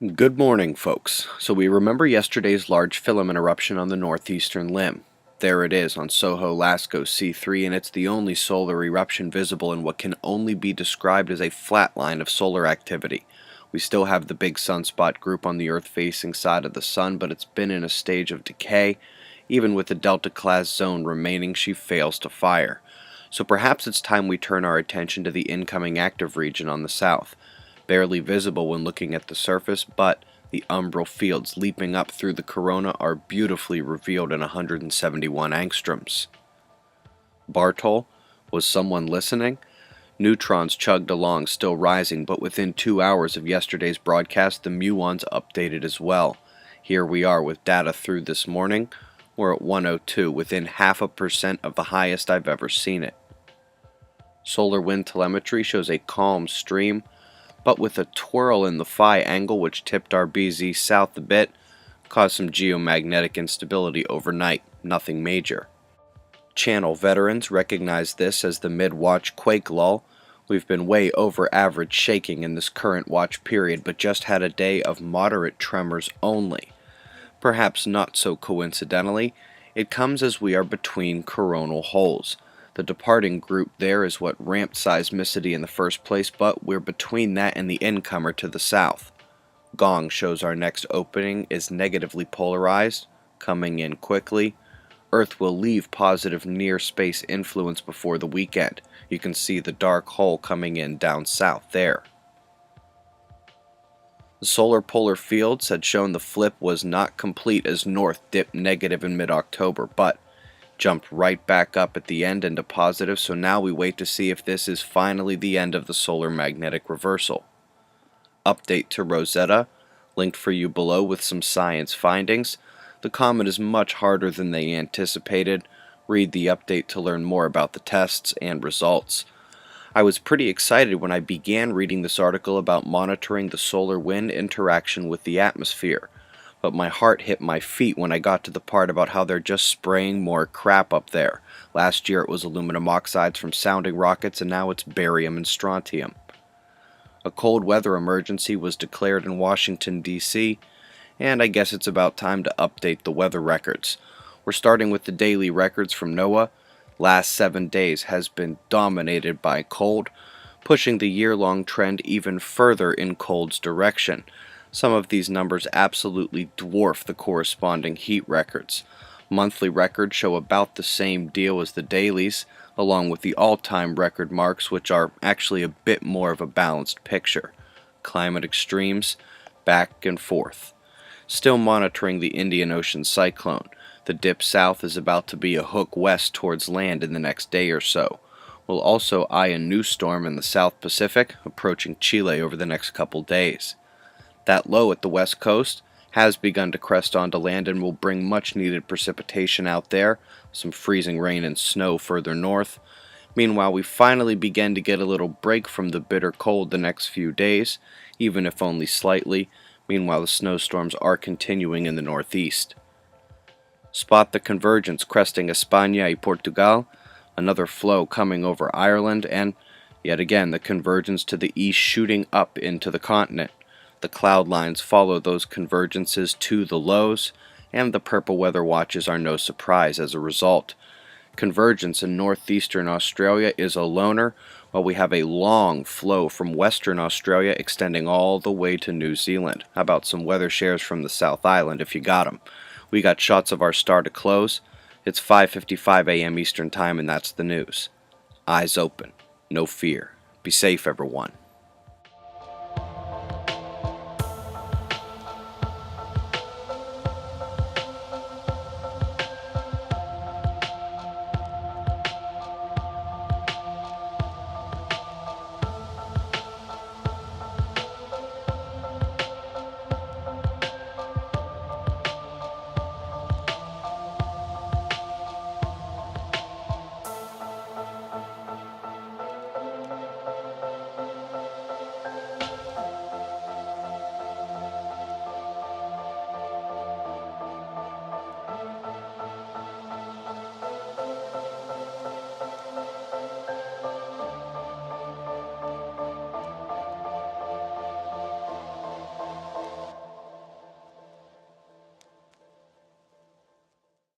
Good morning, folks. So we remember yesterday's large filament eruption on the northeastern limb. There it is on Soho Lascaux C3, and it's the only solar eruption visible in what can only be described as a flat line of solar activity. We still have the big sunspot group on the Earth-facing side of the sun, but it's been in a stage of decay. Even with the Delta-class zone remaining, she fails to fire. So perhaps it's time we turn our attention to the incoming active region on the south. Barely visible when looking at the surface, but the umbral fields leaping up through the corona are beautifully revealed in 171 angstroms. Bartol? Was someone listening? Neutrons chugged along, still rising, but within 2 hours of yesterday's broadcast, the muons updated as well. Here we are with data through this morning. We're at 102, within 0.5% of the highest I've ever seen it. Solar wind telemetry shows a calm stream, but with a twirl in the phi angle which tipped our BZ south a bit, caused some geomagnetic instability overnight, nothing major. Channel veterans recognize this as the mid-watch quake lull. We've been way over average shaking in this current watch period, but just had a day of moderate tremors only. Perhaps not so coincidentally, it comes as we are between coronal holes. The departing group there is what ramped seismicity in the first place, but we're between that and the incomer to the south. Gong shows our next opening is negatively polarized, coming in quickly. Earth will leave positive near-space influence before the weekend. You can see the dark hole coming in down south there. The solar polar fields had shown the flip was not complete as North dipped negative in mid-October, but jumped right back up at the end into positive, so now we wait to see if this is finally the end of the solar magnetic reversal. Update to Rosetta, linked for you below with some science findings. The comet is much harder than they anticipated. Read the update to learn more about the tests and results. I was pretty excited when I began reading this article about monitoring the solar wind interaction with the atmosphere, but my heart hit my feet when I got to the part about how they're just spraying more crap up there. Last year it was aluminum oxides from sounding rockets, and now it's barium and strontium. A cold weather emergency was declared in Washington, D.C., and I guess it's about time to update the weather records. We're starting with the daily records from NOAA. Last 7 days has been dominated by cold, pushing the year-long trend even further in cold's direction. Some of these numbers absolutely dwarf the corresponding heat records. Monthly records show about the same deal as the dailies, along with the all-time record marks, which are actually a bit more of a balanced picture. Climate extremes, back and forth. Still monitoring the Indian Ocean cyclone. The dip south is about to be a hook west towards land in the next day or so. We'll also eye a new storm in the South Pacific, approaching Chile over the next couple days. That low at the west coast has begun to crest onto land and will bring much needed precipitation out there, some freezing rain and snow further north. Meanwhile, we finally begin to get a little break from the bitter cold the next few days, even if only slightly. Meanwhile, the snowstorms are continuing in the northeast. Spot the convergence cresting España y Portugal, another flow coming over Ireland, and yet again the convergence to the east shooting up into the continent. The cloud lines follow those convergences to the lows, and the purple weather watches are no surprise as a result. Convergence in northeastern Australia is a loner, while we have a long flow from Western Australia extending all the way to New Zealand. How about some weather shares from the South Island if you got 'em? We got shots of our star to close. It's 5:55 a.m. Eastern Time, and that's the news. Eyes open. No fear. Be safe, everyone.